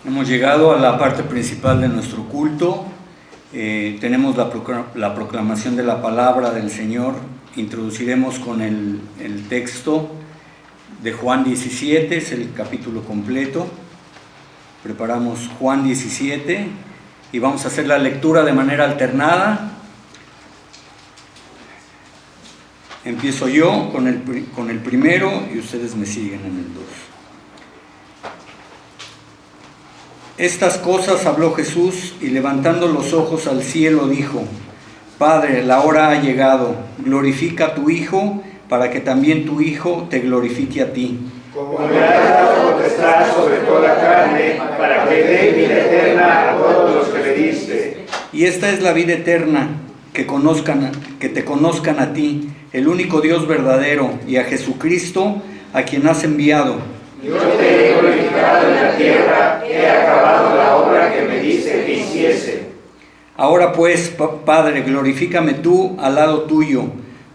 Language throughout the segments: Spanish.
Hemos llegado a la parte principal de nuestro culto. Tenemos la proclamación de la palabra del Señor. Introduciremos con el texto de Juan 17, es el capítulo completo. Preparamos Juan 17 y vamos a hacer la lectura de manera alternada. Empiezo yo con el primero y ustedes me siguen en el 2. Estas cosas habló Jesús y levantando los ojos al cielo dijo: Padre, la hora ha llegado, glorifica a tu Hijo, para que también tu Hijo te glorifique a ti. Como me has dado potestad sobre toda carne, para que dé vida eterna a todos los que le diste. Y esta es la vida eterna, que te conozcan a ti, el único Dios verdadero, y a Jesucristo, a quien has enviado. Yo te he glorificado en la tierra, he acabado la obra que me diste que hiciese. Ahora pues, Padre, glorifícame tú al lado tuyo,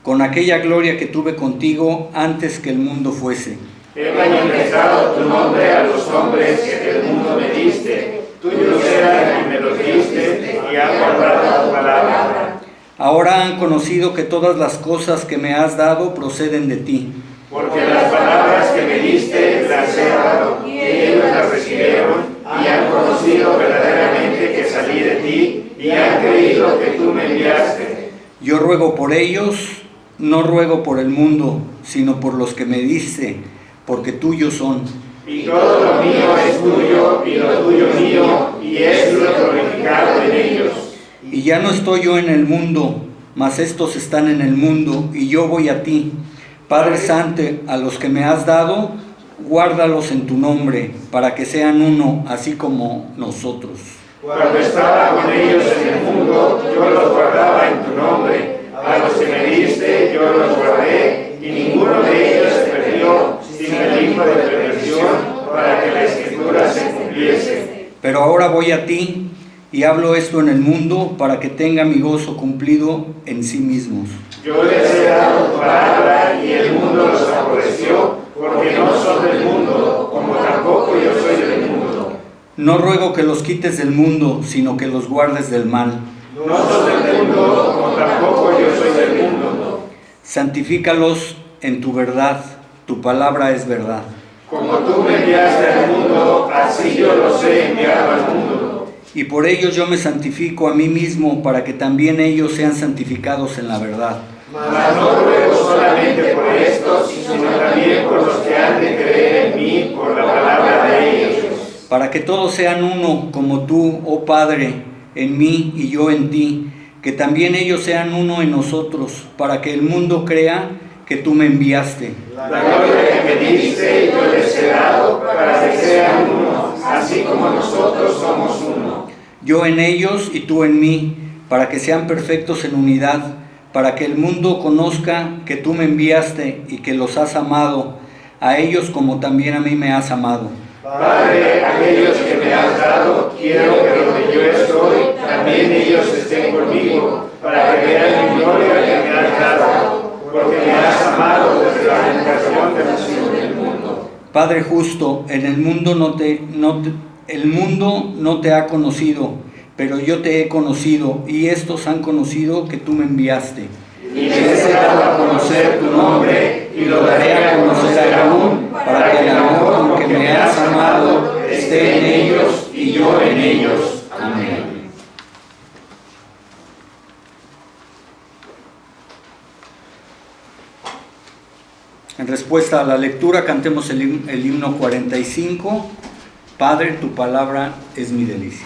con aquella gloria que tuve contigo antes que el mundo fuese. He manifestado tu nombre a los hombres que del mundo me diste. Tuyo era y me los diste, y han guardado tu palabra. Ahora han conocido que todas las cosas que me has dado proceden de ti. Porque las palabras que me diste las he dado, y ellos las recibieron, y han conocido verdaderamente que salí de ti, y han creído que tú me enviaste. Yo ruego por ellos, no ruego por el mundo, sino por los que me diste, porque tuyos son. Y todo lo mío es tuyo, y lo tuyo mío, y es lo glorificado en ellos. Y ya no estoy yo en el mundo, mas estos están en el mundo, y yo voy a ti. Padre Santo, a los que me has dado, guárdalos en tu nombre, para que sean uno, así como nosotros. Cuando estaba con ellos en el mundo, yo los guardaba en tu nombre. A los que me diste, yo los guardé, y ninguno de ellos se perdió, sino el hijo de perversión, para que la escritura se cumpliese. Pero ahora voy a ti, y hablo esto en el mundo, para que tenga mi gozo cumplido en sí mismos. Yo les he dado tu palabra, y el mundo los aborreció, porque no son del mundo, como tampoco yo soy del mundo. No ruego que los quites del mundo, sino que los guardes del mal. No son del mundo, como tampoco yo soy del mundo. Santifícalos en tu verdad, tu palabra es verdad. Como tú me enviaste al mundo, así yo los he enviado al mundo. Y por ellos yo me santifico a mí mismo, para que también ellos sean santificados en la verdad. Mas no ruego solamente por estos, sino también por los que han de creer en mí por la palabra de ellos. Para que todos sean uno, como tú, oh Padre, en mí y yo en ti, que también ellos sean uno en nosotros, para que el mundo crea que tú me enviaste. La gloria que me diste yo les he dado, para que sean uno, así como nosotros somos uno. Yo en ellos y tú en mí, para que sean perfectos en unidad, para que el mundo conozca que tú me enviaste y que los has amado, a ellos como también a mí me has amado. Padre, aquellos que me has dado, quiero que donde yo estoy, también ellos estén conmigo, para que vean mi gloria que me has dado, porque me has amado desde la fundación del mundo. Padre justo, en el mundo el mundo no te ha conocido, pero yo te he conocido, y estos han conocido que tú me enviaste. Y les he dado a conocer tu nombre, y lo daré a conocer aún, para que el amor con que me has amado esté en ellos y yo en ellos. Amén. En respuesta a la lectura, cantemos el himno 45. Padre, tu palabra es mi delicia.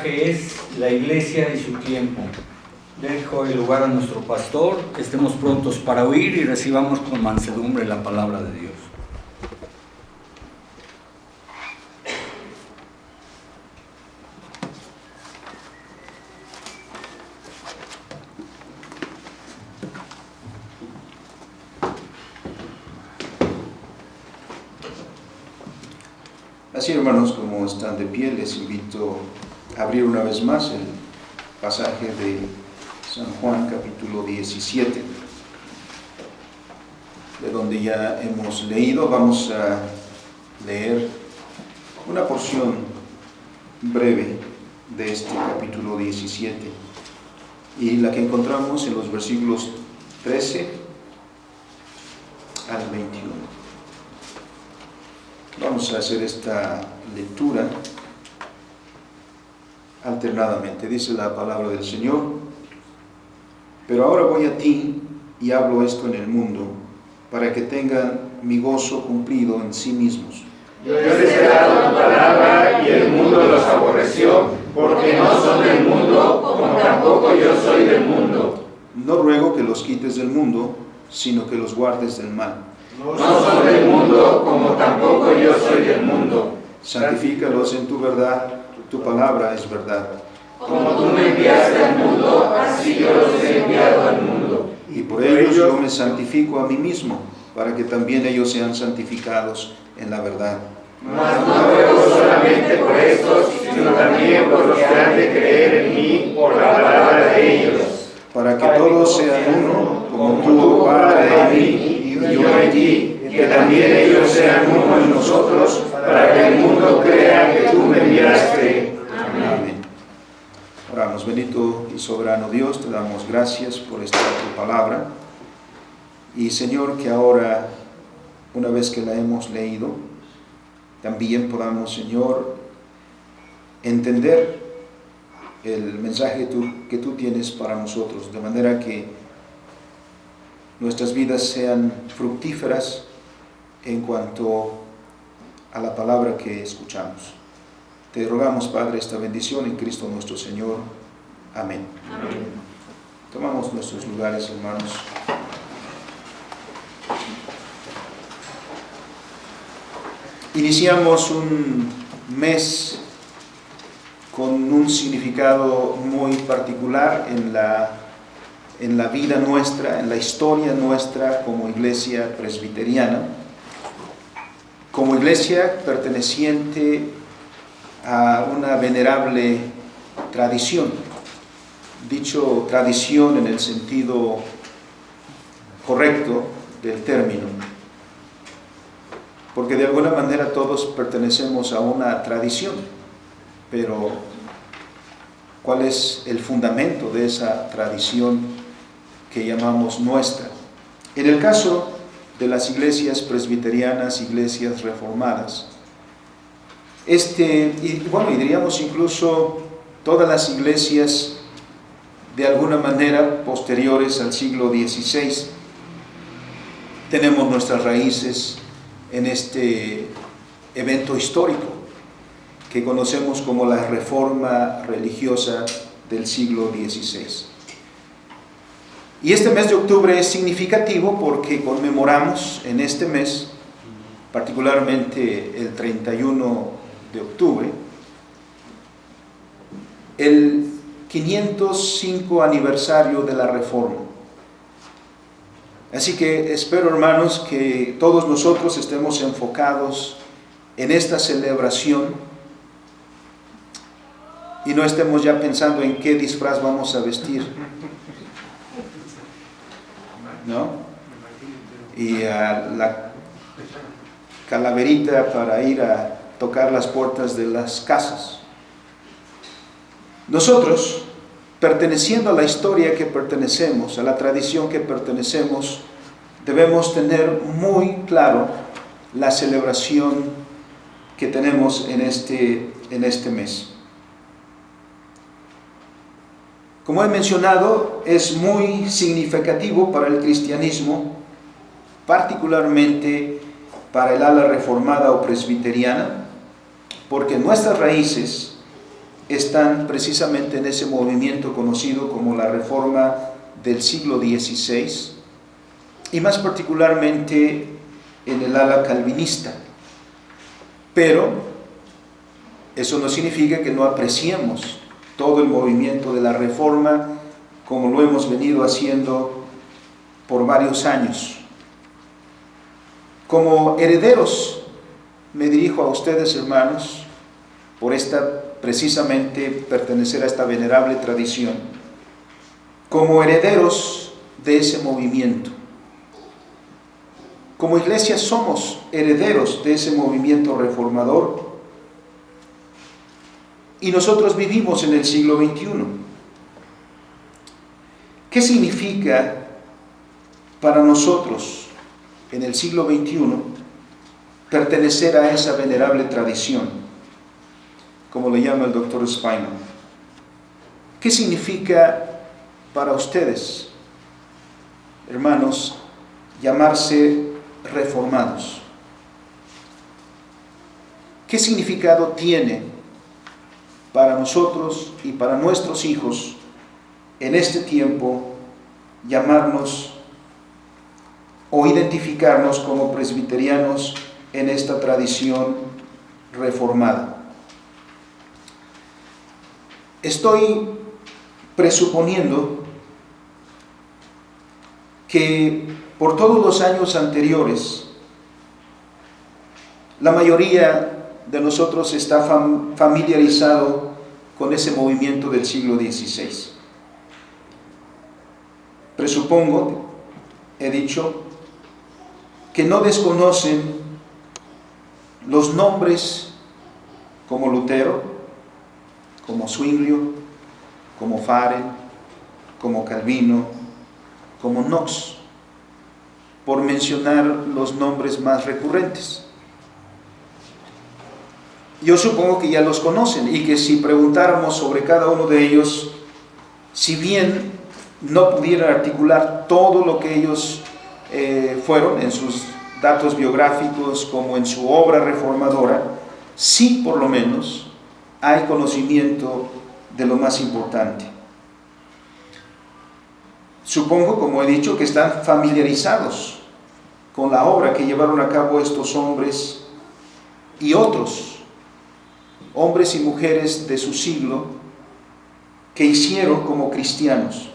mensaje es la iglesia y su tiempo. Dejo el lugar a nuestro pastor, estemos prontos para oír y recibamos con mansedumbre la palabra de Dios. Así, hermanos, como están de pie, les invito a abrir una vez más el pasaje de San Juan, capítulo 17, de donde ya hemos leído. Vamos a leer una porción breve de este capítulo 17, y la que encontramos en los versículos 13 al 21. Vamos a hacer esta lectura alternadamente. Dice la palabra del Señor: pero ahora voy a ti y hablo esto en el mundo, para que tengan mi gozo cumplido en sí mismos. Yo les he dado tu palabra y el mundo los aborreció, porque no son del mundo, como tampoco yo soy del mundo. No ruego que los quites del mundo, sino que los guardes del mal. No son del mundo, como tampoco yo soy del mundo. Santifícalos en tu verdad, tu palabra es verdad. Como tú me enviaste al mundo, así yo los he enviado al mundo. Y por ellos yo me santifico a mí mismo, para que también ellos sean santificados en la verdad. Mas no ruego solamente por estos, sino también por los que han de creer en mí por la palabra de ellos. Para que todos sean uno, como tú, Padre, en mí y yo en ti, que también ellos sean uno en nosotros, para que el mundo crea que tú me enviaste. Amén. Oramos. Bendito y soberano Dios, te damos gracias por esta tu palabra. Y Señor, que ahora, una vez que la hemos leído, también podamos, Señor, entender el mensaje que tú tienes para nosotros, de manera que nuestras vidas sean fructíferas en cuanto a la palabra que escuchamos. Te rogamos, Padre, esta bendición en Cristo nuestro Señor. Amén. Amén. Tomamos nuestros lugares, hermanos. Iniciamos un mes con un significado muy particular en la vida nuestra, en la historia nuestra como iglesia presbiteriana, como iglesia perteneciente a una venerable tradición. Dicho tradición en el sentido correcto del término, porque de alguna manera todos pertenecemos a una tradición, pero ¿cuál es el fundamento de esa tradición que llamamos nuestra? En el caso de las iglesias presbiterianas, iglesias reformadas, y diríamos incluso todas las iglesias de alguna manera posteriores al siglo XVI, tenemos nuestras raíces en este evento histórico que conocemos como la Reforma religiosa del siglo XVI. Y este mes de octubre es significativo porque conmemoramos en este mes, particularmente el 31 de octubre, el 505 aniversario de la Reforma. Así que espero, hermanos, que todos nosotros estemos enfocados en esta celebración y no estemos ya pensando en qué disfraz vamos a vestir, ¿no? Y a la calaverita para ir a tocar las puertas de las casas. Nosotros, perteneciendo a la historia que pertenecemos, a la tradición que pertenecemos, debemos tener muy claro la celebración que tenemos en este mes. Como he mencionado, es muy significativo para el cristianismo, particularmente para el ala reformada o presbiteriana, porque nuestras raíces están precisamente en ese movimiento conocido como la Reforma del siglo XVI, y más particularmente en el ala calvinista. Pero eso no significa que no apreciemos todo el movimiento de la Reforma como lo hemos venido haciendo por varios años. Como herederos, me dirijo a ustedes, hermanos, por precisamente pertenecer a esta venerable tradición, como herederos de ese movimiento. Como iglesia somos herederos de ese movimiento reformador y nosotros vivimos en el siglo XXI. ¿Qué significa para nosotros en el siglo XXI pertenecer a esa venerable tradición, como le llama el doctor Spino? ¿Qué significa para ustedes, hermanos, llamarse reformados? ¿Qué significado tiene para nosotros y para nuestros hijos en este tiempo llamarnos o identificarnos como presbiterianos en esta tradición reformada? Estoy presuponiendo que por todos los años anteriores, la mayoría de nosotros está familiarizado con ese movimiento del siglo XVI. Presupongo, he dicho, que no desconocen los nombres como Lutero, como Zwinglio, como Farel, como Calvino, como Knox, por mencionar los nombres más recurrentes. Yo supongo que ya los conocen y que si preguntáramos sobre cada uno de ellos, si bien no pudieran articular todo lo que ellos fueron en sus datos biográficos como en su obra reformadora, sí por lo menos hay conocimiento de lo más importante. Supongo, como he dicho, que están familiarizados con la obra que llevaron a cabo estos hombres y otros hombres y mujeres de su siglo que hicieron como cristianos.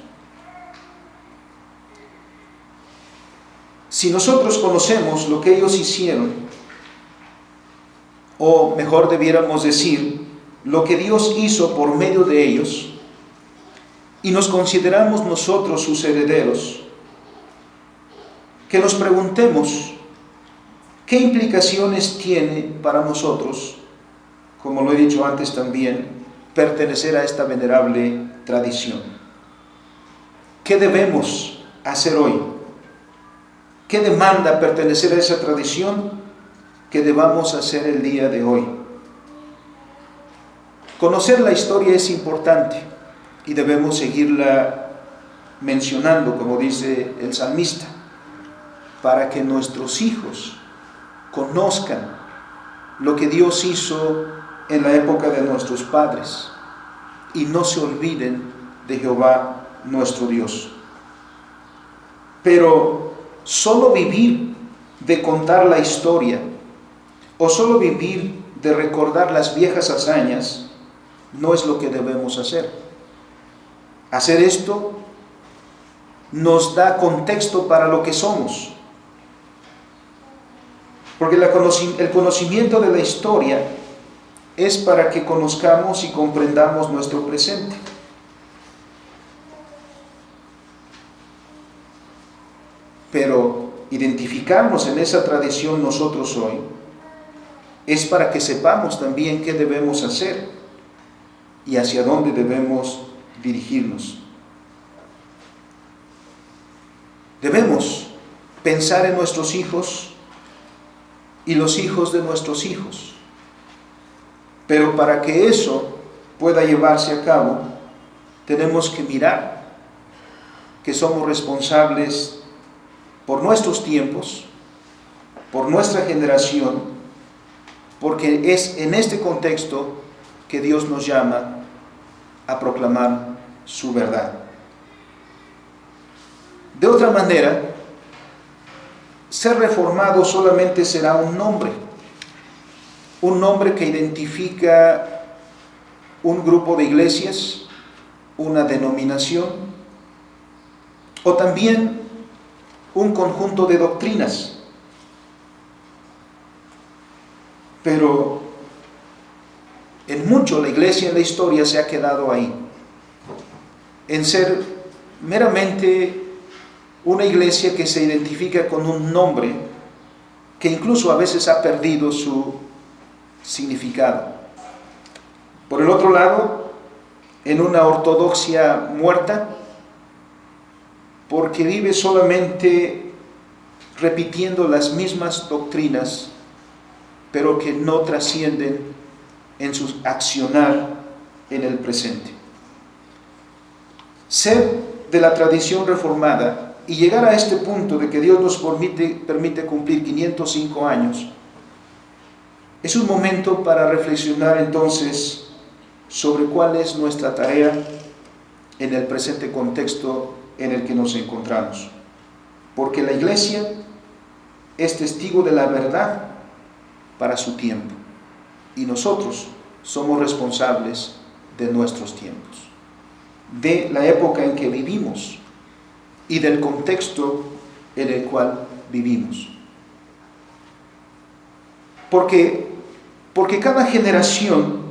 Si nosotros conocemos lo que ellos hicieron, o mejor debiéramos decir, lo que Dios hizo por medio de ellos, y nos consideramos nosotros sus herederos, que nos preguntemos qué implicaciones tiene para nosotros, como lo he dicho antes también, pertenecer a esta venerable tradición. ¿Qué debemos hacer hoy? ¿Qué demanda pertenecer a esa tradición que debamos hacer el día de hoy? Conocer la historia es importante y debemos seguirla mencionando, como dice el salmista, para que nuestros hijos conozcan lo que Dios hizo en la época de nuestros padres y no se olviden de Jehová nuestro Dios. Pero solo vivir de contar la historia o solo vivir de recordar las viejas hazañas no es lo que debemos hacer. Hacer esto nos da contexto para lo que somos. Porque el conocimiento de la historia es para que conozcamos y comprendamos nuestro presente. Pero identificarnos en esa tradición nosotros hoy es para que sepamos también qué debemos hacer y hacia dónde debemos dirigirnos. Debemos pensar en nuestros hijos y los hijos de nuestros hijos. Pero para que eso pueda llevarse a cabo, tenemos que mirar que somos responsables por nuestros tiempos, por nuestra generación, porque es en este contexto que Dios nos llama a proclamar su verdad. De otra manera, ser reformado solamente será un nombre que identifica un grupo de iglesias, una denominación, o también un conjunto de doctrinas. Pero en mucho la iglesia en la historia se ha quedado ahí, en ser meramente una iglesia que se identifica con un nombre que incluso a veces ha perdido su significado. Por el otro lado, en una ortodoxia muerta, porque vive solamente repitiendo las mismas doctrinas, pero que no trascienden en su accionar en el presente. Ser de la tradición reformada y llegar a este punto de que Dios nos permite cumplir 505 años, es un momento para reflexionar entonces sobre cuál es nuestra tarea en el presente contexto en el que nos encontramos. Porque la iglesia es testigo de la verdad para su tiempo y nosotros somos responsables de nuestros tiempos, de la época en que vivimos y del contexto en el cual vivimos. Porque cada generación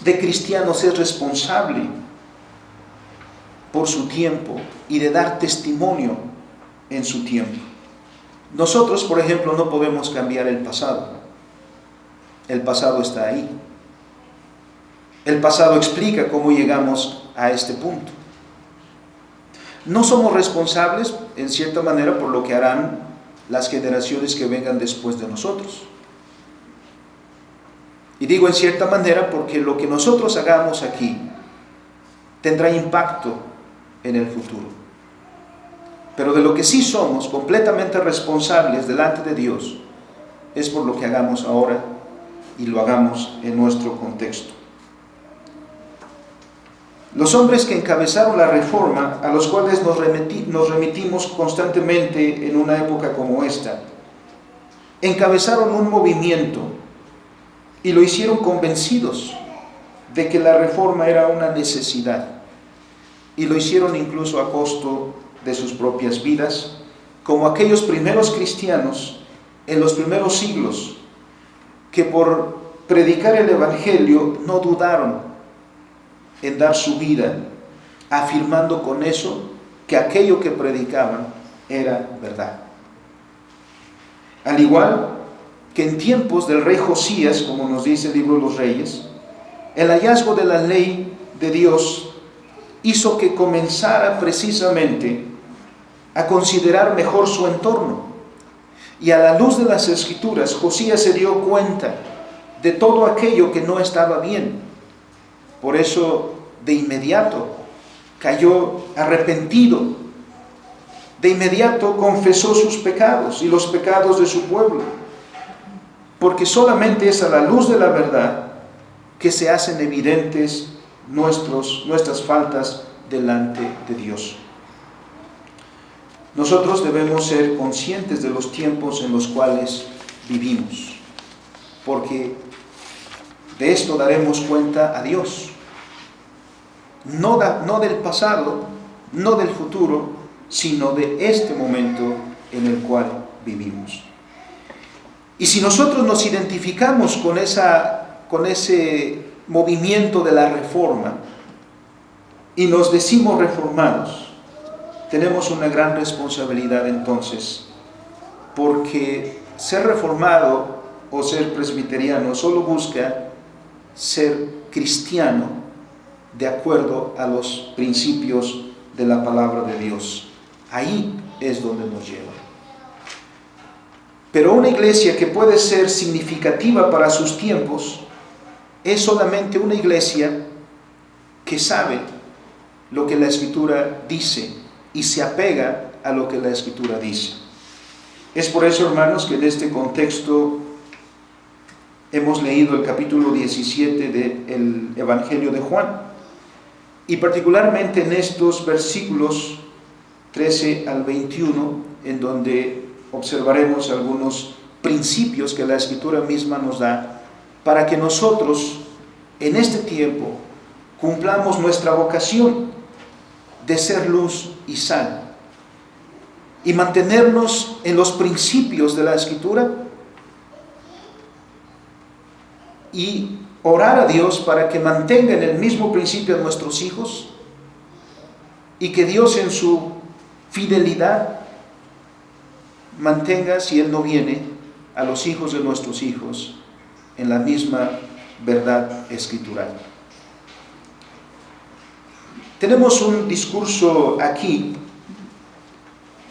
de cristianos es responsable por su tiempo y de dar testimonio en su tiempo. Nosotros, por ejemplo, no podemos cambiar el pasado. El pasado está ahí. El pasado explica cómo llegamos a este punto. No somos responsables, en cierta manera, por lo que harán las generaciones que vengan después de nosotros. Y digo en cierta manera porque lo que nosotros hagamos aquí tendrá impacto en el futuro. Pero de lo que sí somos completamente responsables delante de Dios es por lo que hagamos ahora y lo hagamos en nuestro contexto. Los hombres que encabezaron la reforma, a los cuales nos remitimos constantemente en una época como esta, encabezaron un movimiento y lo hicieron convencidos de que la reforma era una necesidad, y lo hicieron incluso a costo de sus propias vidas, como aquellos primeros cristianos en los primeros siglos, que por predicar el Evangelio no dudaron en dar su vida, afirmando con eso que aquello que predicaban era verdad. Al igual que en tiempos del rey Josías, como nos dice el libro de los Reyes, el hallazgo de la ley de Dios hizo que comenzara precisamente a considerar mejor su entorno. Y a la luz de las Escrituras, Josías se dio cuenta de todo aquello que no estaba bien. Por eso, de inmediato, cayó arrepentido. De inmediato confesó sus pecados y los pecados de su pueblo. Porque solamente es a la luz de la verdad que se hacen evidentes nuestras faltas delante de Dios. Nosotros debemos ser conscientes de los tiempos en los cuales vivimos, porque de esto daremos cuenta a Dios. No del pasado, no del futuro, sino de este momento en el cual vivimos. Y si nosotros nos identificamos con ese movimiento de la reforma y nos decimos reformados, tenemos una gran responsabilidad entonces, porque ser reformado o ser presbiteriano solo busca ser cristiano de acuerdo a los principios de la palabra de Dios. Ahí es donde nos lleva. Pero una iglesia que puede ser significativa para sus tiempos es solamente una iglesia que sabe lo que la Escritura dice y se apega a lo que la Escritura dice. Es por eso, hermanos, que en este contexto hemos leído el capítulo 17 del Evangelio de Juan. Y particularmente en estos versículos 13 al 21, en donde observaremos algunos principios que la Escritura misma nos da para que nosotros en este tiempo cumplamos nuestra vocación de ser luz y sal y mantenernos en los principios de la Escritura y orar a Dios para que mantenga en el mismo principio a nuestros hijos y que Dios en su fidelidad mantenga, si Él no viene, a los hijos de nuestros hijos en la misma verdad escritural. Tenemos un discurso aquí,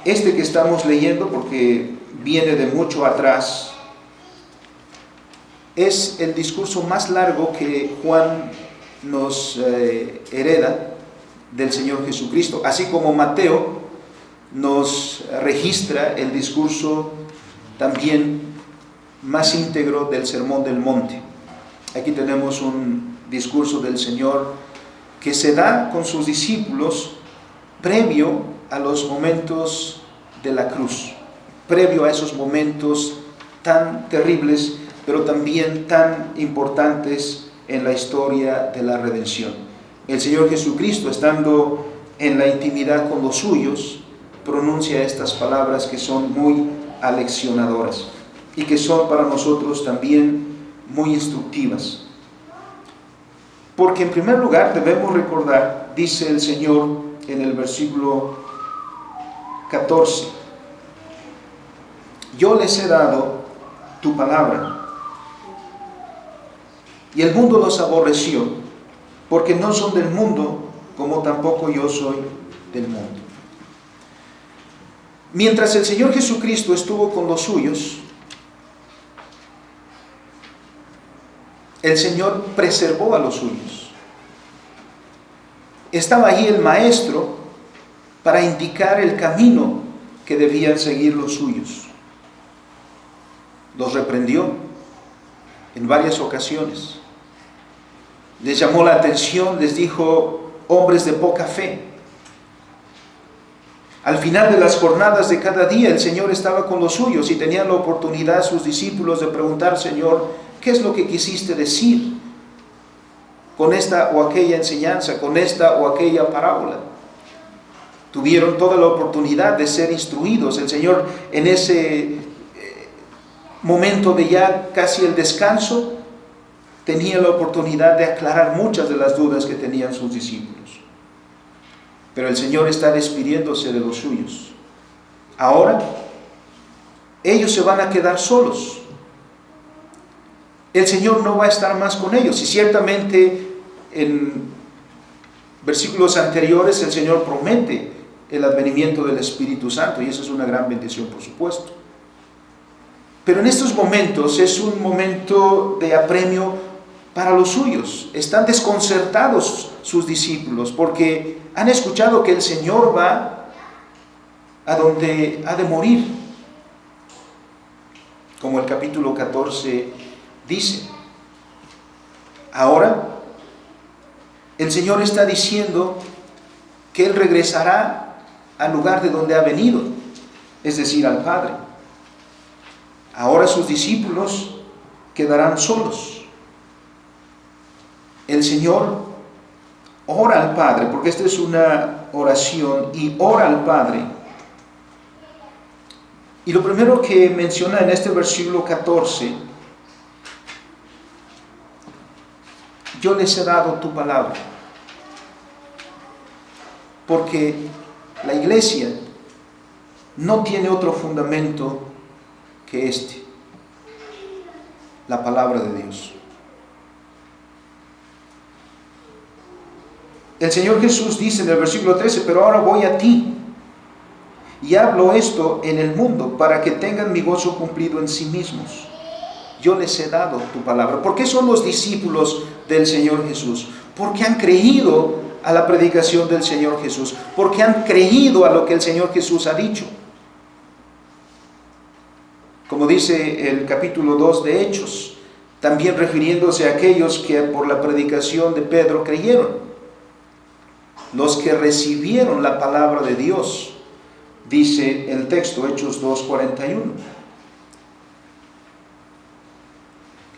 este que estamos leyendo porque viene de mucho atrás, es el discurso más largo que Juan nos hereda del Señor Jesucristo, así como Mateo nos registra el discurso también más íntegro del Sermón del Monte. Aquí tenemos un discurso del Señor que se da con sus discípulos previo a los momentos de la cruz, previo a esos momentos tan terribles, pero también tan importantes en la historia de la redención. El Señor Jesucristo, estando en la intimidad con los suyos, pronuncia estas palabras que son muy aleccionadoras y que son para nosotros también muy instructivas. Porque en primer lugar debemos recordar, dice el Señor en el versículo 14, yo les he dado tu palabra, y el mundo los aborreció, porque no son del mundo, como tampoco yo soy del mundo. Mientras el Señor Jesucristo estuvo con los suyos, el Señor preservó a los suyos. Estaba allí el Maestro para indicar el camino que debían seguir los suyos. Los reprendió en varias ocasiones. Les llamó la atención, les dijo, hombres de poca fe. Al final de las jornadas de cada día, el Señor estaba con los suyos y tenían la oportunidad sus discípulos de preguntar, Señor, ¿qué es lo que quisiste decir con esta o aquella enseñanza, con esta o aquella parábola? Tuvieron toda la oportunidad de ser instruidos. El Señor, en ese momento de ya casi el descanso, tenía la oportunidad de aclarar muchas de las dudas que tenían sus discípulos. Pero el Señor está despidiéndose de los suyos. Ahora, ellos se van a quedar solos. El Señor no va a estar más con ellos. Y ciertamente en versículos anteriores el Señor promete el advenimiento del Espíritu Santo, y eso es una gran bendición, por supuesto. Pero en estos momentos es un momento de apremio para los suyos. Están desconcertados sus discípulos porque han escuchado que el Señor va a donde ha de morir, como el capítulo 14 dice. Ahora el Señor está diciendo que Él regresará al lugar de donde ha venido, es decir, al Padre. Ahora sus discípulos quedarán solos. El Señor ora al Padre, porque esta es una oración, y ora al Padre. Y lo primero que menciona en este versículo 14, yo les he dado tu palabra, porque la iglesia no tiene otro fundamento que este, la palabra de Dios. El Señor Jesús dice en el versículo 13, pero ahora voy a ti y hablo esto en el mundo para que tengan mi gozo cumplido en sí mismos. Yo les he dado tu palabra. ¿Por qué son los discípulos del Señor Jesús? Porque han creído a la predicación del Señor Jesús, porque han creído a lo que el Señor Jesús ha dicho. Como dice el capítulo 2 de Hechos, también refiriéndose a aquellos que por la predicación de Pedro creyeron. los que recibieron la palabra de Dios, dice el texto, Hechos 2:41.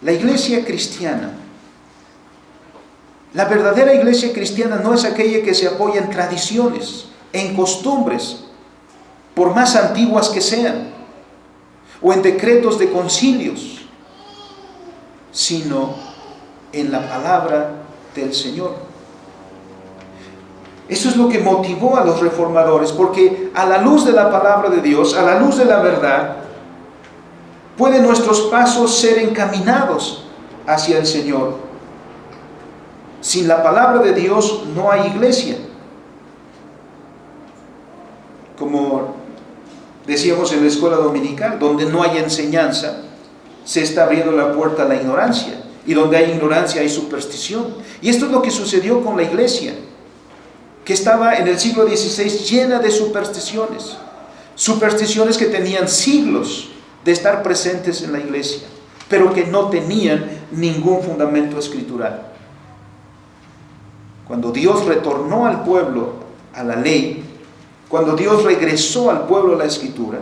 La iglesia cristiana, la verdadera iglesia cristiana no es aquella que se apoya en tradiciones, en costumbres, por más antiguas que sean, o en decretos de concilios, sino en la palabra del Señor. Eso es lo que motivó a los reformadores, porque a la luz de la palabra de Dios, a la luz de la verdad, pueden nuestros pasos ser encaminados hacia el Señor. Sin la palabra de Dios no hay iglesia. Como decíamos en la escuela dominical, donde no hay enseñanza, se está abriendo la puerta a la ignorancia. Y donde hay ignorancia hay superstición. Y esto es lo que sucedió con la iglesia, que estaba en el siglo XVI llena de supersticiones. Supersticiones que tenían siglos de estar presentes en la iglesia, pero que no tenían ningún fundamento escritural. Cuando Dios retornó al pueblo a la ley, cuando Dios regresó al pueblo a la escritura,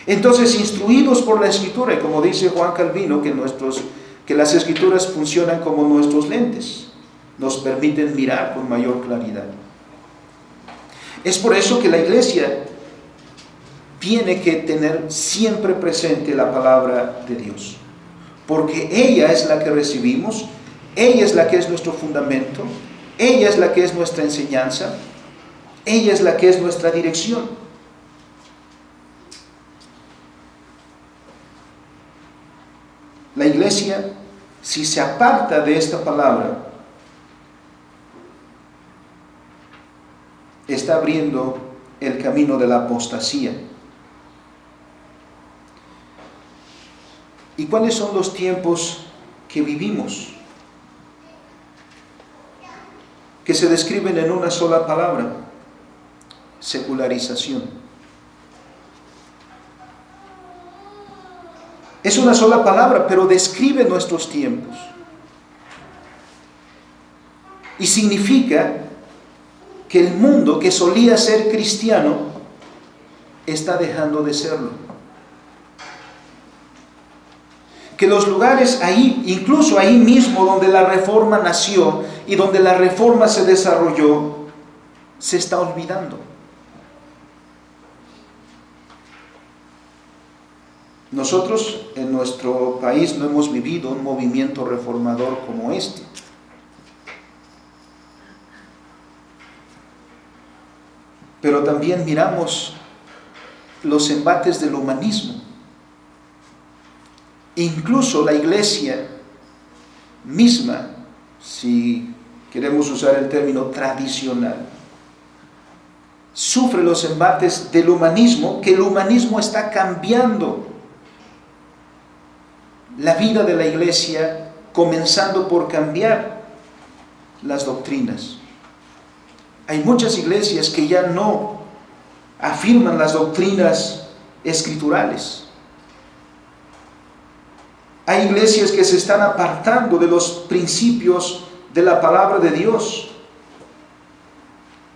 entonces instruidos por la escritura, y como dice Juan Calvino, que las escrituras funcionan como nuestros lentes, nos permiten mirar con mayor claridad. Es por eso que la iglesia tiene que tener siempre presente la palabra de Dios, porque ella es la que recibimos, ella es la que es nuestro fundamento, ella es la que es nuestra enseñanza, ella es la que es nuestra dirección. La iglesia, si se aparta de esta palabra, está abriendo el camino de la apostasía. ¿Y cuáles son los tiempos que vivimos? Que se describen en una sola palabra: secularización. Es una sola palabra, pero describe nuestros tiempos. Y significa que el mundo que solía ser cristiano está dejando de serlo. Que los lugares ahí, incluso ahí mismo donde la Reforma nació y donde la Reforma se desarrolló, se está olvidando. Nosotros en nuestro país no hemos vivido un movimiento reformador como este. Pero también miramos los embates del humanismo. Incluso la iglesia misma, si queremos usar el término tradicional, sufre los embates del humanismo, que el humanismo está cambiando la vida de la iglesia, comenzando por cambiar las doctrinas. Hay muchas iglesias que ya no afirman las doctrinas escriturales. Hay iglesias que se están apartando de los principios de la palabra de Dios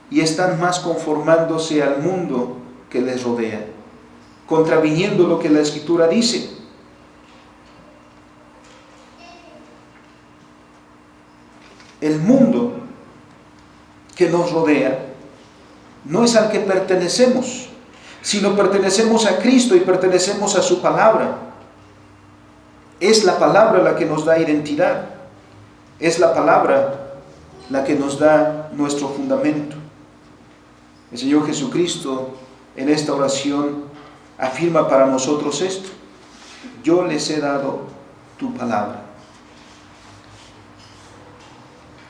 y están más conformándose al mundo que les rodea, contraviniendo lo que la Escritura dice. El mundo que nos rodea no es al que pertenecemos, sino pertenecemos a Cristo y pertenecemos a su palabra. Es la palabra la que nos da identidad, es la palabra la que nos da nuestro fundamento. El Señor Jesucristo en esta oración afirma para nosotros esto: yo les he dado tu palabra.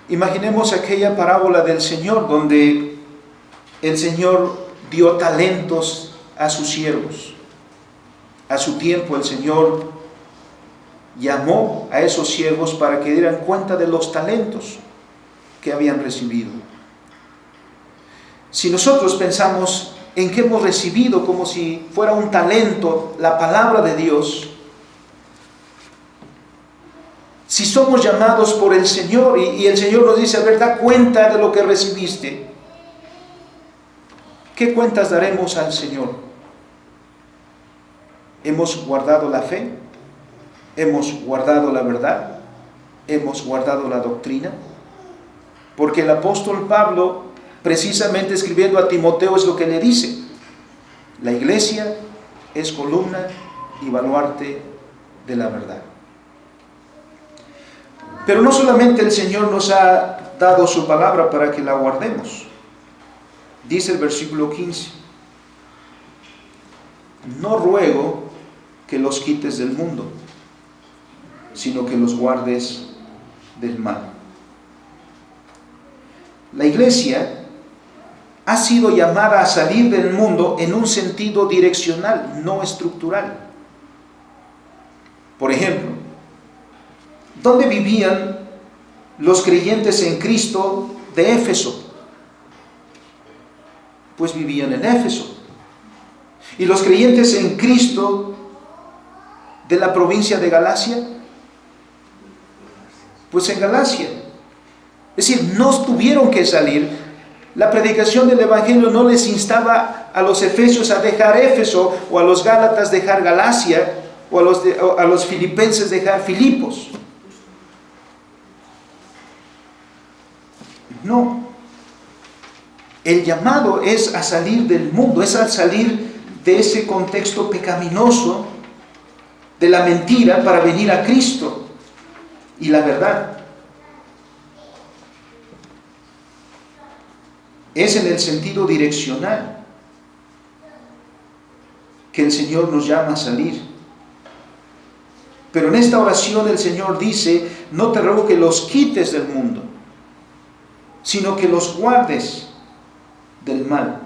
Imaginemos aquella parábola del Señor donde el Señor dio talentos a sus siervos. A su tiempo el Señor llamó a esos siervos para que dieran cuenta de los talentos que habían recibido. Si nosotros pensamos en que hemos recibido como si fuera un talento la palabra de Dios, si somos llamados por el Señor y el Señor nos dice: a ver, da cuenta de lo que recibiste, ¿Qué cuentas daremos al Señor? ¿Hemos guardado la fe? ¿Hemos guardado la verdad? ¿Hemos guardado la doctrina? Porque el apóstol Pablo, precisamente escribiendo a Timoteo, es lo que le dice: la iglesia es columna y baluarte de la verdad. Pero no solamente el Señor nos ha dado su palabra para que la guardemos. Dice el versículo 15: no ruego que los quites del mundo, sino que los guardes del mal. La iglesia ha sido llamada a salir del mundo en un sentido direccional, no estructural. Por ejemplo, ¿dónde vivían los creyentes en Cristo de Éfeso? Pues vivían en Éfeso. ¿Y los creyentes en Cristo de la provincia de Galacia? Pues en Galacia. Es decir, no tuvieron que salir. La predicación del Evangelio no les instaba a los efesios a dejar Éfeso, o a los gálatas dejar Galacia, o a los filipenses dejar Filipos. No. El llamado es a salir del mundo, es a salir de ese contexto pecaminoso, de la mentira, para venir a Cristo y la verdad. Es en el sentido direccional que el Señor nos llama a salir. Pero en esta oración el Señor dice: no te ruego que los quites del mundo, sino que los guardes del mal.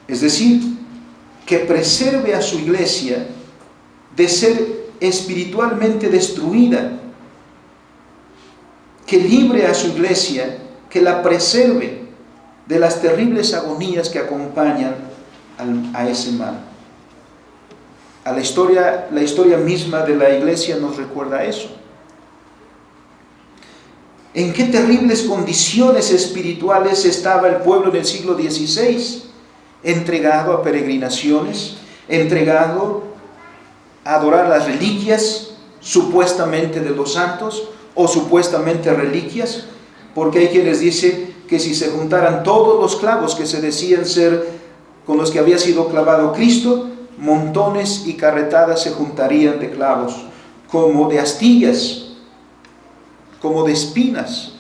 Es decir, que preserve a su iglesia de ser espiritualmente destruida, que libre a su iglesia, que la preserve de las terribles agonías que acompañan a ese mal. La historia misma de la iglesia nos recuerda eso. ¿En qué terribles condiciones espirituales estaba el pueblo en el siglo XVI? Entregado a peregrinaciones, entregado a adorar las reliquias supuestamente de los santos, o supuestamente reliquias, porque hay quienes dicen que si se juntaran todos los clavos que se decían ser con los que había sido clavado Cristo, montones y carretadas se juntarían de clavos, como de astillas, como de espinas,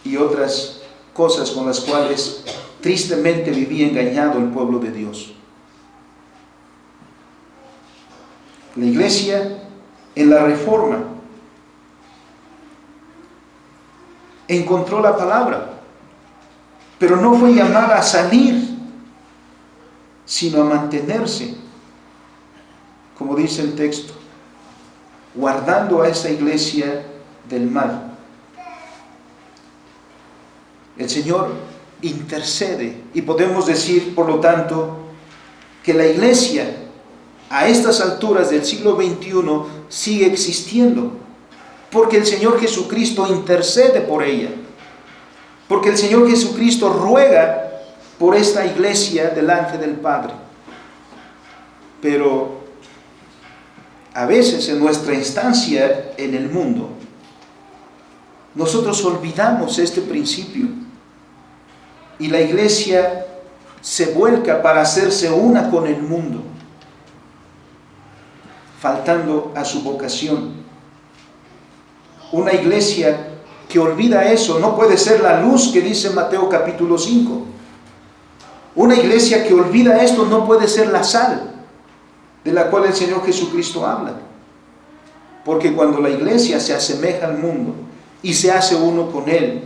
y otras cosas con las cuales tristemente vivía engañado el pueblo de Dios. La iglesia en la Reforma encontró la palabra, pero no fue llamada a salir, sino a mantenerse, como dice el texto, guardando a esa iglesia del mal. El Señor intercede, y podemos decir, por lo tanto, que la iglesia a estas alturas del siglo XXI sigue existiendo, porque el Señor Jesucristo intercede por ella, porque el Señor Jesucristo ruega por esta iglesia delante del Padre. Pero a veces en nuestra instancia en el mundo, nosotros olvidamos este principio, y la iglesia se vuelca para hacerse una con el mundo, faltando a su vocación. Una iglesia que olvida eso no puede ser la luz que dice Mateo capítulo 5. Una iglesia que olvida esto no puede ser la sal de la cual el Señor Jesucristo habla. Porque cuando la iglesia se asemeja al mundo y se hace uno con él,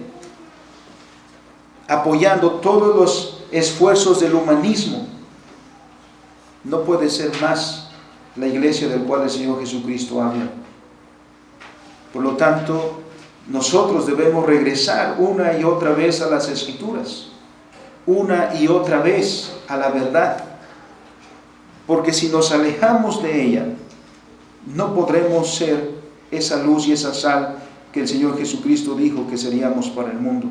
apoyando todos los esfuerzos del humanismo, no puede ser más la iglesia del cual el Señor Jesucristo habla. Por lo tanto, nosotros debemos regresar una y otra vez a las Escrituras, una y otra vez a la verdad, porque si nos alejamos de ella, no podremos ser esa luz y esa sal que el Señor Jesucristo dijo que seríamos para el mundo.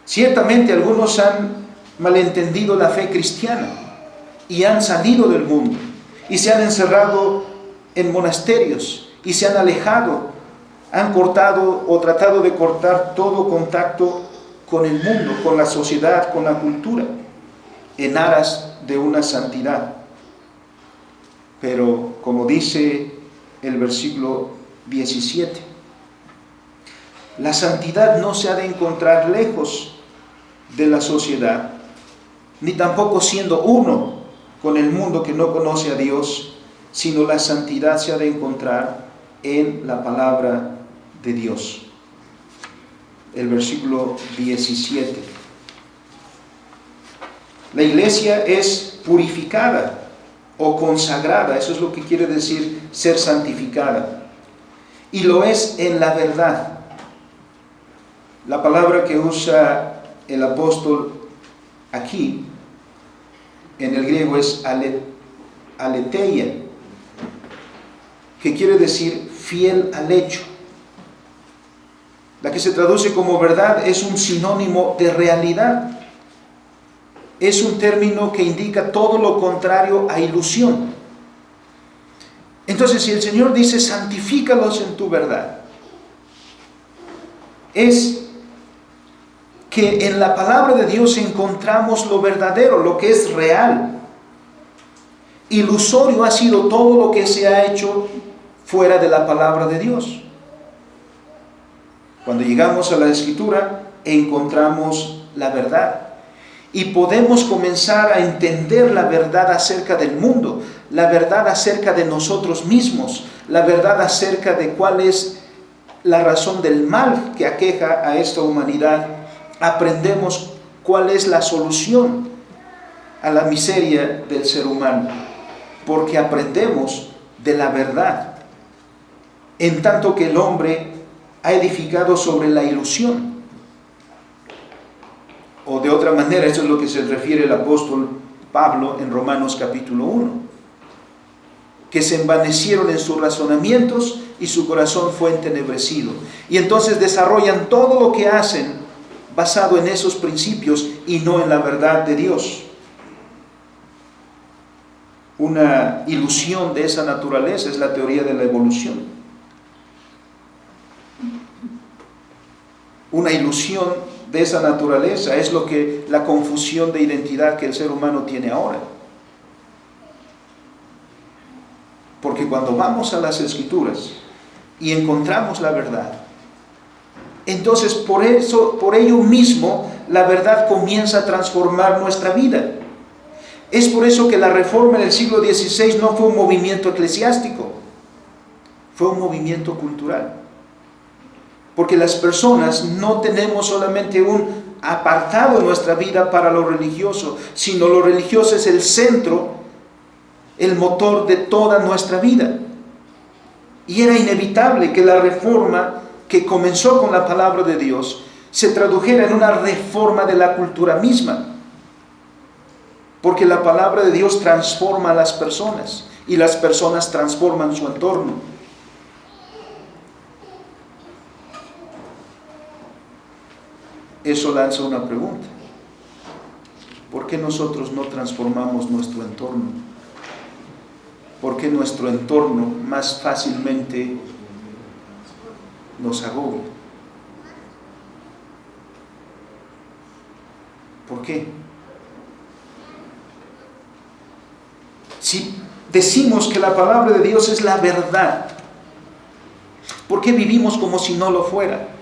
Ciertamente algunos han malentendido la fe cristiana y han salido del mundo y se han encerrado en monasterios y se han alejado, han cortado o tratado de cortar todo contacto con el mundo, con la sociedad, con la cultura, en aras de una santidad. Pero como dice el versículo 17, la santidad no se ha de encontrar lejos de la sociedad, ni tampoco siendo uno con el mundo que no conoce a Dios, sino la santidad se ha de encontrar en la palabra de Dios. El versículo 17. La iglesia es purificada o consagrada, eso es lo que quiere decir ser santificada, y lo es en la verdad. La palabra que usa el apóstol aquí en el griego es aletheia, que quiere decir fiel al hecho. La que se traduce como verdad es un sinónimo de realidad. Es un término que indica todo lo contrario a ilusión. Entonces, si el Señor dice, santifícalos en tu verdad, es que en la palabra de Dios encontramos lo verdadero, lo que es real. Ilusorio ha sido todo lo que se ha hecho fuera de la palabra de Dios. Cuando llegamos a la Escritura, encontramos la verdad. Y podemos comenzar a entender la verdad acerca del mundo, la verdad acerca de nosotros mismos, la verdad acerca de cuál es la razón del mal que aqueja a esta humanidad. Aprendemos cuál es la solución a la miseria del ser humano, porque aprendemos de la verdad, en tanto que el hombre ha edificado sobre la ilusión. O de otra manera, eso es lo que se refiere el apóstol Pablo en Romanos capítulo 1, que se envanecieron en sus razonamientos y su corazón fue entenebrecido. Y entonces desarrollan todo lo que hacen basado en esos principios y no en la verdad de Dios. Una ilusión de esa naturaleza es la teoría de la evolución. Una ilusión de esa naturaleza es la confusión de identidad que el ser humano tiene ahora. Porque cuando vamos a las Escrituras y encontramos la verdad, entonces por ello mismo la verdad comienza a transformar nuestra vida. Es por eso que la reforma en el siglo XVI no fue un movimiento eclesiástico, fue un movimiento cultural. Porque las personas no tenemos solamente un apartado en nuestra vida para lo religioso, sino lo religioso es el centro, el motor de toda nuestra vida. Y era inevitable que la reforma que comenzó con la palabra de Dios se tradujera en una reforma de la cultura misma. Porque la palabra de Dios transforma a las personas y las personas transforman su entorno. Eso lanza una pregunta. ¿Por qué nosotros no transformamos nuestro entorno? ¿Por qué nuestro entorno más fácilmente nos agobia? ¿Por qué? Si decimos que la palabra de Dios es la verdad, ¿por qué vivimos como si no lo fuera?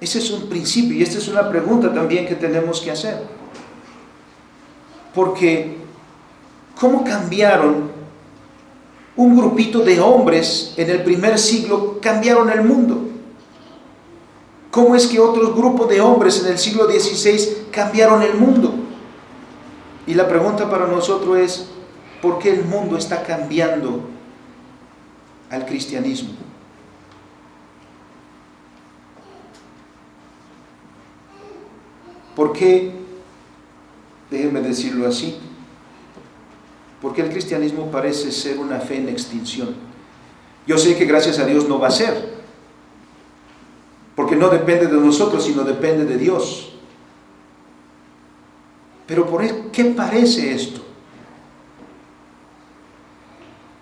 Ese es un principio y esta es una pregunta también que tenemos que hacer. Porque, ¿cómo cambiaron un grupito de hombres en el primer siglo? Cambiaron el mundo. ¿Cómo es que otros grupos de hombres en el siglo XVI cambiaron el mundo? Y la pregunta para nosotros es, ¿por qué el mundo está cambiando al cristianismo? ¿Por qué déjenme decirlo así, porque el cristianismo parece ser una fe en extinción. Yo sé que gracias a Dios no va a ser, porque no depende de nosotros, sino depende de Dios. Pero ¿por qué parece esto?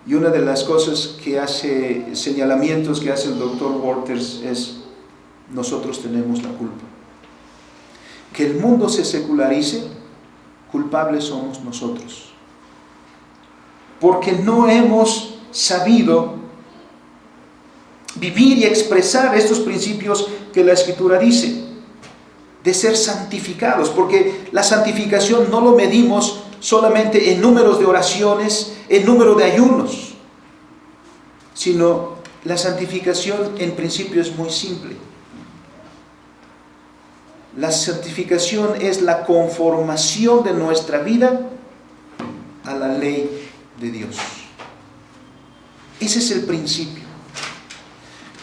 Y una de las cosas que hace, señalamientos que hace el doctor Walters es: nosotros tenemos la culpa. Que el mundo se secularice, culpables somos nosotros. Porque no hemos sabido vivir y expresar estos principios que la Escritura dice, de ser santificados, porque la santificación no lo medimos solamente en números de oraciones, en número de ayunos, sino la santificación en principio es muy simple. La santificación es la conformación de nuestra vida a la ley de Dios. Ese es el principio.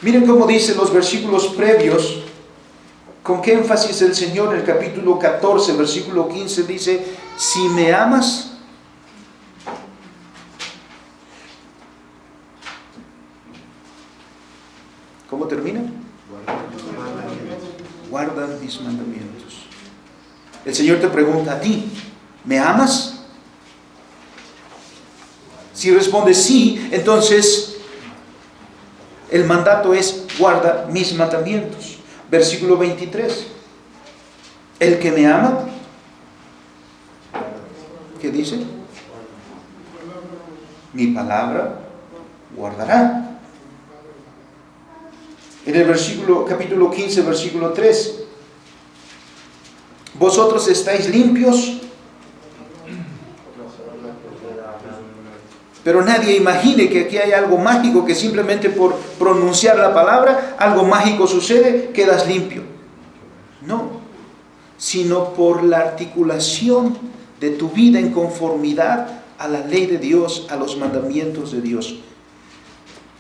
Miren cómo dice los versículos previos, con qué énfasis el Señor en el capítulo 14, versículo 15 dice: si me amas, ¿cómo termina? Guardan mis mandamientos. El Señor te pregunta a ti: ¿me amas? Si respondes sí, entonces el mandato es: guarda mis mandamientos. Versículo 23. El que me ama, ¿qué dice? Mi palabra guardará. En el capítulo 15, versículo 3. Vosotros estáis limpios, pero nadie imagine que aquí hay algo mágico, que simplemente por pronunciar la palabra, algo mágico sucede, quedas limpio. No, sino por la articulación de tu vida en conformidad a la ley de Dios, a los mandamientos de Dios.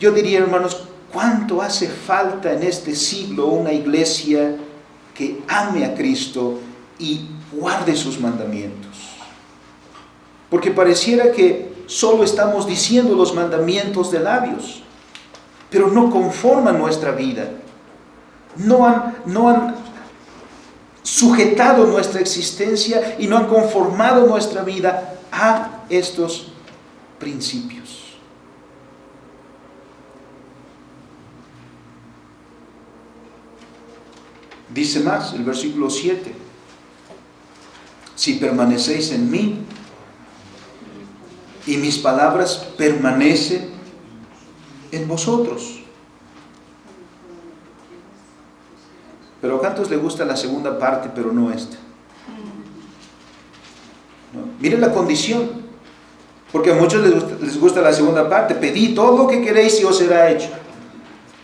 Yo diría, hermanos, ¿cuánto hace falta en este siglo una iglesia que ame a Cristo y guarde sus mandamientos? Porque pareciera que solo estamos diciendo los mandamientos de labios, pero no conforman nuestra vida. No han sujetado nuestra existencia y no han conformado nuestra vida a estos principios. Dice más el versículo 7: si permanecéis en mí y mis palabras permanecen en vosotros. Pero ¿a cuántos les gusta la segunda parte, pero no esta? ¿No? Miren la condición, porque a muchos les gusta la segunda parte: pedid todo lo que queréis y os será hecho.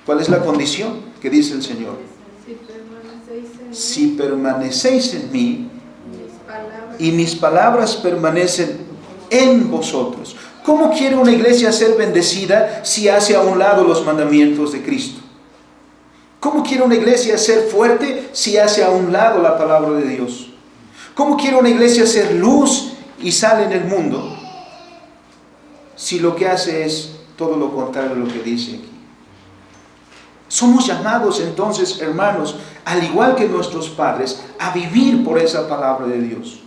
¿Cuál es la condición que dice el Señor? Si permanecéis en mí y mis palabras permanecen en vosotros. ¿Cómo quiere una iglesia ser bendecida si hace a un lado los mandamientos de Cristo? ¿Cómo quiere una iglesia ser fuerte si hace a un lado la palabra de Dios? ¿Cómo quiere una iglesia ser luz y sale en el mundo si lo que hace es todo lo contrario de lo que dice aquí? Somos llamados entonces, hermanos, al igual que nuestros padres, a vivir por esa palabra de Dios.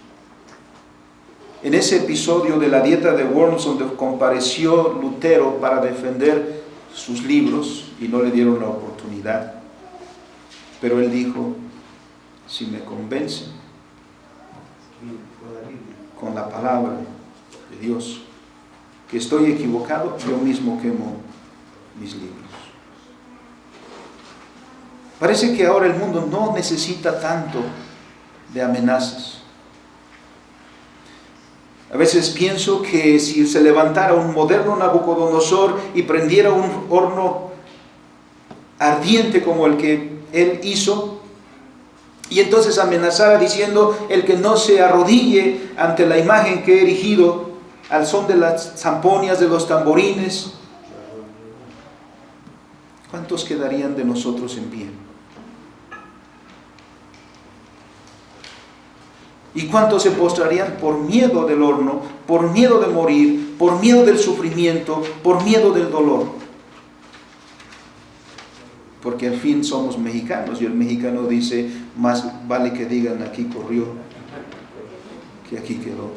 En ese episodio de la dieta de Worms, donde compareció Lutero para defender sus libros y no le dieron la oportunidad, pero él dijo: si me convencen con la palabra de Dios que estoy equivocado, yo mismo quemo mis libros. Parece que ahora el mundo no necesita tanto de amenazas. A veces pienso que si se levantara un moderno Nabucodonosor y prendiera un horno ardiente como el que él hizo, y entonces amenazara diciendo: el que no se arrodille ante la imagen que he erigido, al son de las zamponias, de los tamborines, ¿cuántos quedarían de nosotros en pie? ¿Y cuántos se postrarían por miedo del horno, por miedo de morir, por miedo del sufrimiento, por miedo del dolor? Porque al fin somos mexicanos y el mexicano dice, más vale que digan aquí corrió que aquí quedó.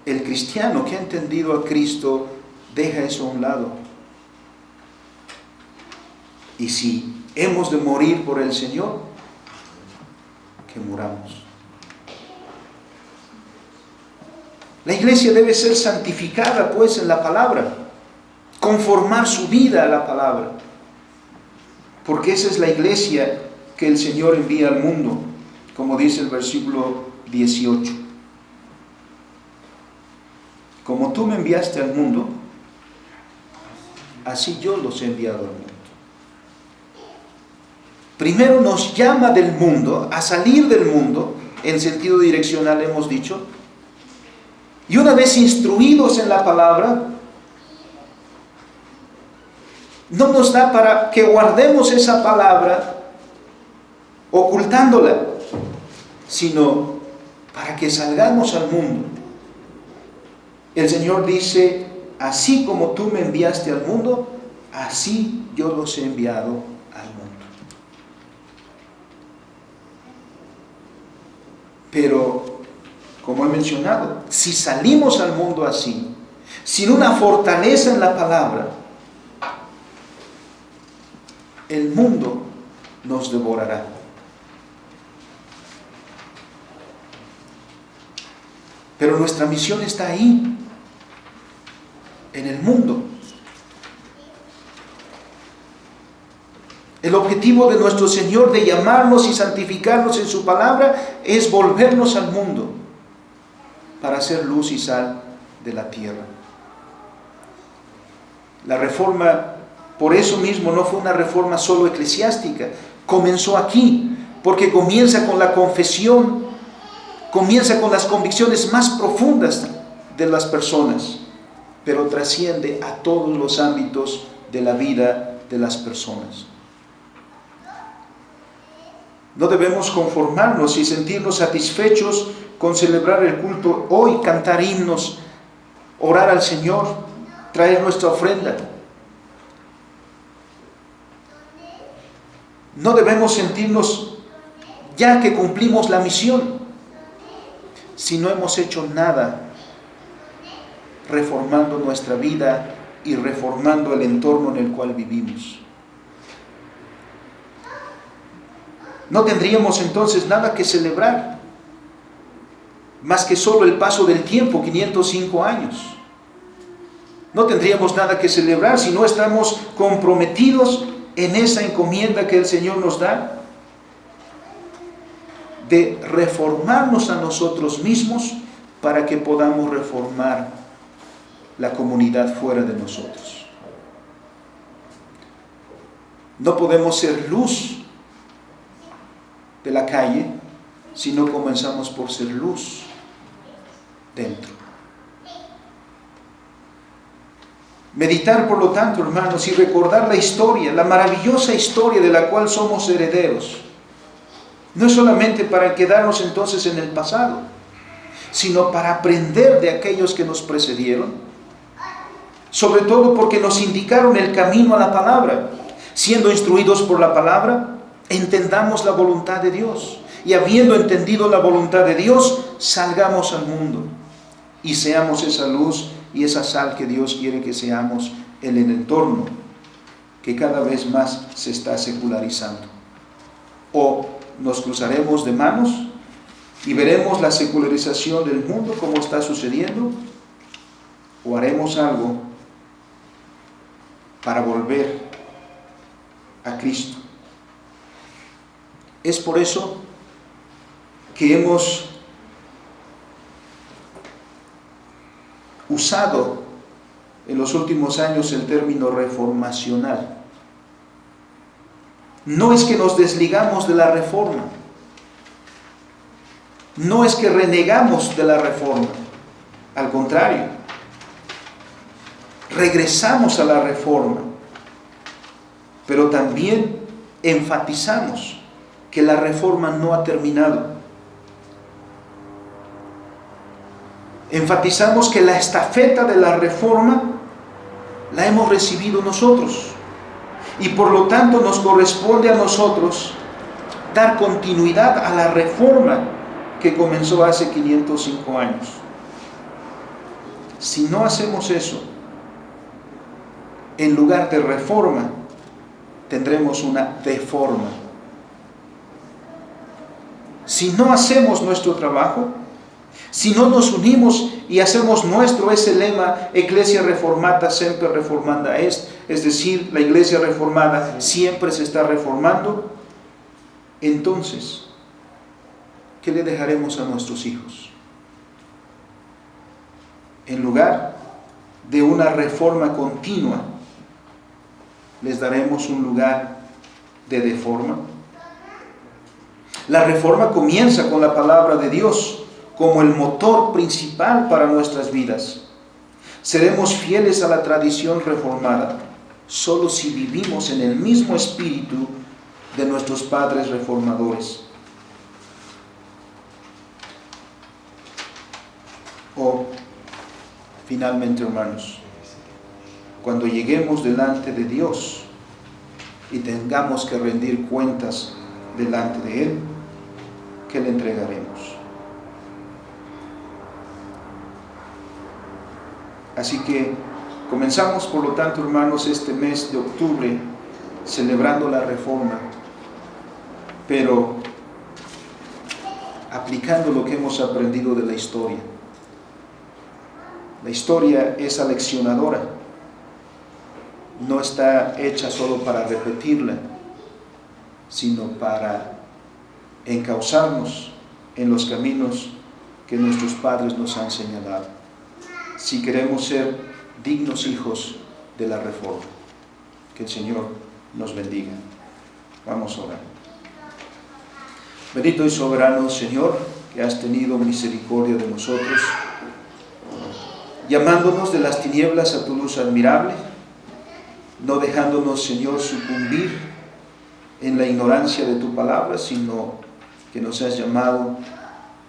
El cristiano que ha entendido a Cristo deja eso a un lado. Y si hemos de morir por el Señor, que muramos. La iglesia debe ser santificada pues en la palabra, conformar su vida a la palabra, porque esa es la iglesia que el Señor envía al mundo, como dice el versículo 18. Como tú me enviaste al mundo, así yo los he enviado al mundo. Primero nos llama del mundo, a salir del mundo, en sentido direccional hemos dicho, y una vez instruidos en la palabra, no nos da para que guardemos esa palabra ocultándola, sino para que salgamos al mundo. El Señor dice, así como tú me enviaste al mundo, así yo los he enviado al mundo. Pero, como he mencionado, si salimos al mundo así, sin una fortaleza en la palabra, el mundo nos devorará. Pero nuestra misión está ahí, en el mundo. El objetivo de nuestro Señor de llamarnos y santificarnos en su palabra es volvernos al mundo para ser luz y sal de la tierra. La reforma, por eso mismo, no fue una reforma solo eclesiástica. Comenzó aquí, porque comienza con la confesión, comienza con las convicciones más profundas de las personas, pero trasciende a todos los ámbitos de la vida de las personas. No debemos conformarnos y sentirnos satisfechos con celebrar el culto hoy, cantar himnos, orar al Señor, traer nuestra ofrenda. No debemos sentirnos ya que cumplimos la misión, si no hemos hecho nada reformando nuestra vida y reformando el entorno en el cual vivimos. No tendríamos entonces nada que celebrar, más que solo el paso del tiempo, 505 años. No tendríamos nada que celebrar si no estamos comprometidos en esa encomienda que el Señor nos da de reformarnos a nosotros mismos para que podamos reformar la comunidad fuera de nosotros. No podemos ser luz de la calle si no comenzamos por ser luz dentro. Meditar, por lo tanto, hermanos, y recordar la historia, la maravillosa historia de la cual somos herederos, no es solamente para quedarnos entonces en el pasado, sino para aprender de aquellos que nos precedieron, sobre todo porque nos indicaron el camino a la palabra. Siendo instruidos por la palabra, entendamos la voluntad de Dios, y habiendo entendido la voluntad de Dios, salgamos al mundo y seamos esa luz y esa sal que Dios quiere que seamos en el entorno que cada vez más se está secularizando. O nos cruzaremos de manos y veremos la secularización del mundo como está sucediendo, o haremos algo para volver a Cristo. Es por eso que hemos usado en los últimos años el término reformacional. No es que nos desligamos de la reforma, no es que renegamos de la reforma, al contrario, regresamos a la reforma, pero también enfatizamos que la reforma no ha terminado. Enfatizamos que la estafeta de la reforma la hemos recibido nosotros y por lo tanto nos corresponde a nosotros dar continuidad a la reforma que comenzó hace 505 años. Si no hacemos eso, en lugar de reforma, tendremos una deforma. Si no hacemos nuestro trabajo, si no nos unimos y hacemos nuestro ese lema, Ecclesia Reformata Semper Reformanda Est, es decir, la Iglesia Reformada siempre se está reformando, entonces, ¿qué le dejaremos a nuestros hijos? En lugar de una reforma continua, ¿les daremos un lugar de deforma? La reforma comienza con la palabra de Dios como el motor principal para nuestras vidas. Seremos fieles a la tradición reformada solo si vivimos en el mismo espíritu de nuestros padres reformadores. Finalmente, hermanos, cuando lleguemos delante de Dios y tengamos que rendir cuentas delante de Él, ¿qué le entregaremos? Así que comenzamos, por lo tanto, hermanos, este mes de octubre celebrando la reforma, pero aplicando lo que hemos aprendido de la historia. La historia es aleccionadora, no está hecha solo para repetirla, sino para encauzarnos en los caminos que nuestros padres nos han señalado, si queremos ser dignos hijos de la reforma. Que el Señor nos bendiga. Vamos a orar. Bendito y soberano Señor, que has tenido misericordia de nosotros, llamándonos de las tinieblas a tu luz admirable, no dejándonos, Señor, sucumbir en la ignorancia de tu palabra, sino que nos has llamado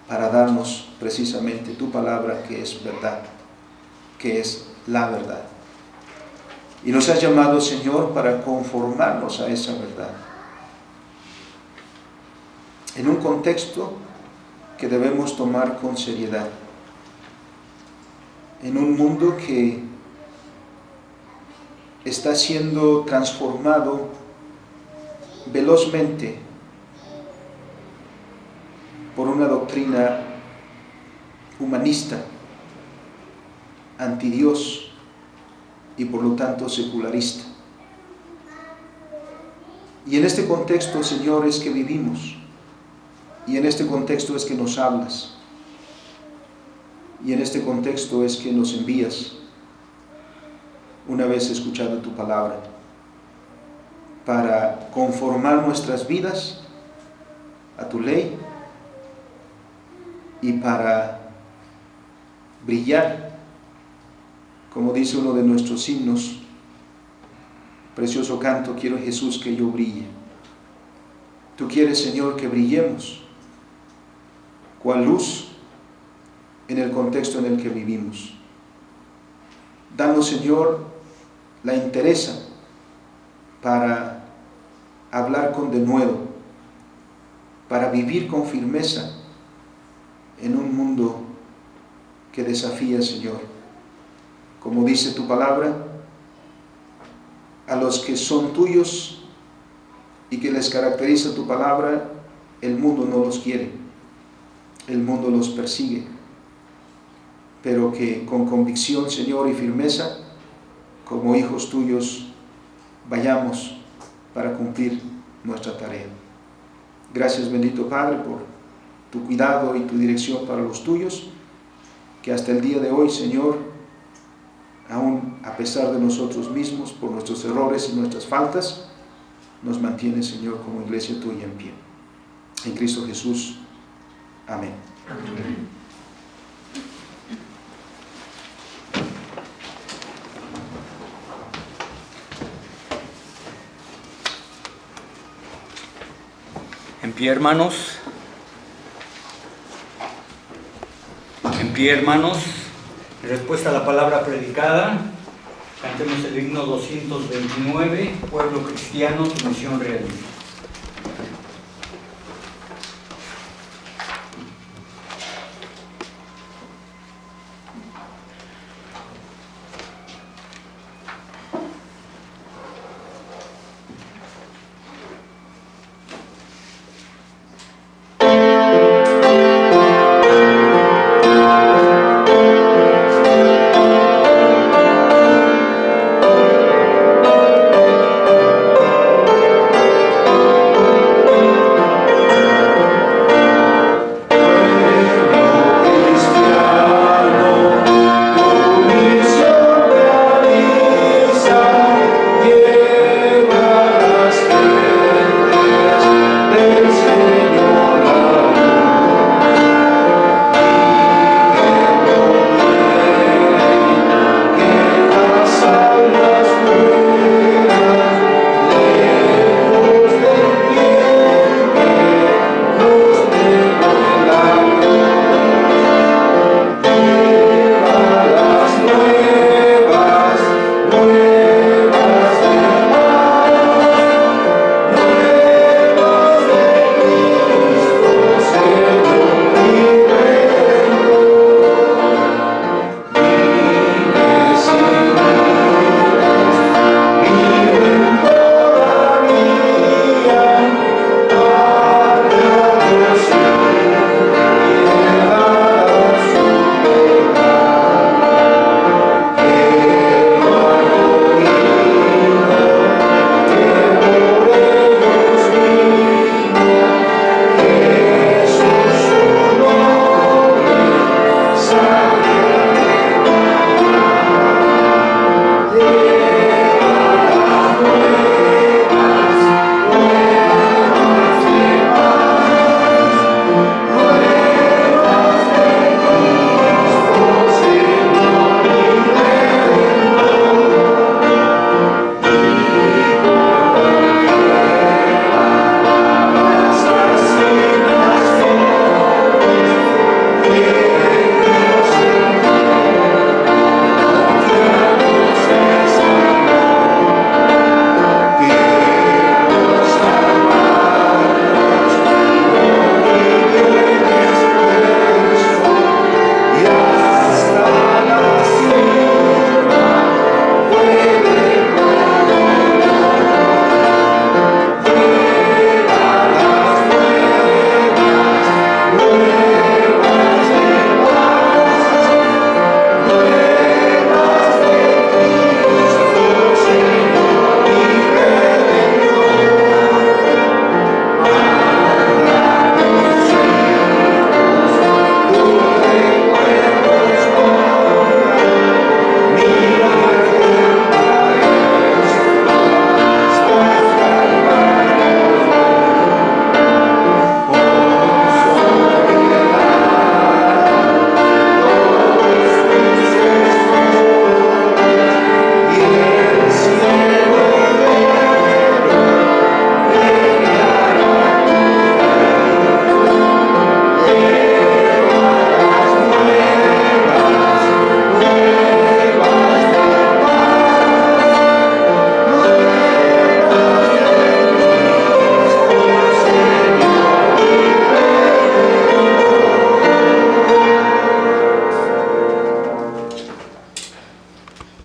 para darnos precisamente tu palabra, que es verdad, que es la verdad. Y nos has llamado, Señor, para conformarnos a esa verdad, en un contexto que debemos tomar con seriedad, en un mundo que está siendo transformado velozmente por una doctrina humanista, antidios y por lo tanto secularista. Y en este contexto, Señor, es que vivimos, y en este contexto es que nos hablas, y en este contexto es que nos envías, una vez escuchado tu palabra, para conformar nuestras vidas a tu ley y para brillar, como dice uno de nuestros himnos, precioso canto, quiero Jesús que yo brille. Tú quieres, Señor, que brillemos, cual luz en el contexto en el que vivimos. Danos, Señor, la entereza para hablar con denuedo, para vivir con firmeza en un mundo que desafía, Señor. Como dice tu palabra, a los que son tuyos y que les caracteriza tu palabra, el mundo no los quiere, el mundo los persigue, pero que con convicción, Señor, y firmeza, como hijos tuyos, vayamos para cumplir nuestra tarea. Gracias, bendito Padre, por tu cuidado y tu dirección para los tuyos, que hasta el día de hoy, Señor, aún a pesar de nosotros mismos, por nuestros errores y nuestras faltas, nos mantiene, Señor, como iglesia tuya en pie. En Cristo Jesús. Amén. Amén. pie, hermanos. En pie, hermanos. En respuesta a la palabra predicada, cantemos el himno 229, Pueblo Cristiano, tu misión realiza.